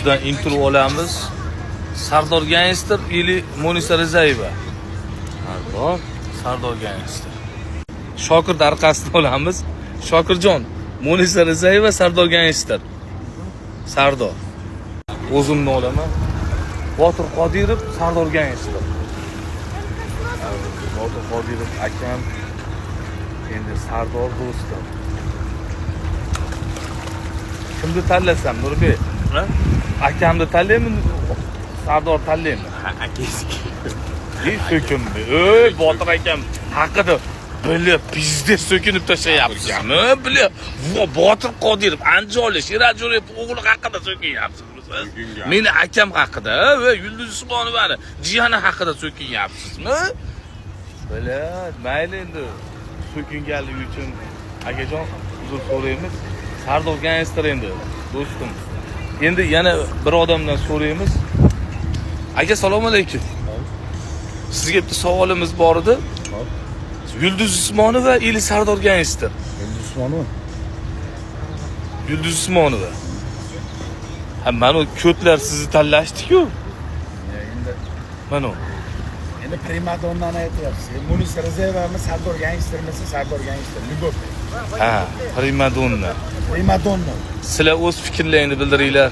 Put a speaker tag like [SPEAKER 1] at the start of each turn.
[SPEAKER 1] ustidan intervyu olamiz. Sardor Gangster ili Munisa Rizayeva. Sardor Gangster. Shokirni orqasidan olamiz. Shokirjon, Munisa Rizayeva, Sardor Gangster. Sardor. O'zimni olaman. Botir Qodirov, Sardor Gangster. Botir Qodirov akam, endi Sardor do'stim. Kimni tanlasam, Nurbek? Akamni tanlaymi? Sardor tanlaymi?
[SPEAKER 2] Akasiga.
[SPEAKER 1] So'kindi. Ey, Botir akam haqida bilib, bizda so'kinib tashlayapsizmi? Bilib, Botir Qodirov, Andijonlik Sherajurov o'g'li haqida so'kinyapsiz. Meni akam haqida va Yulduz Usmonovani jiyani haqida so'kinyapsizmi? Bilib, mayli endi so'kinganligi uchun akajon uzr so'raymiz. Sardor Gangster endi do'stim. Endi yana bir odamdan so'raymiz. Aka, assalomu alaykum. Sizga bitta savolimiz bor edi. Yulduz Usmonova ili Sardor Gangster?
[SPEAKER 2] Yulduz Usmonova.
[SPEAKER 1] Yulduz Usmonova. Ha, mana ko'tlar sizni tanlashdi-ku.
[SPEAKER 2] Endi
[SPEAKER 1] Mana.
[SPEAKER 2] endi primadonnani aytyapsiz. Munisa Rizayevami, Sardor Gangstermisi? Sardor Gangster. Любовь.
[SPEAKER 1] Ha, primadonna.
[SPEAKER 2] Primadonna.
[SPEAKER 1] Sizlar o'z fikrlaringizni bildiringlar.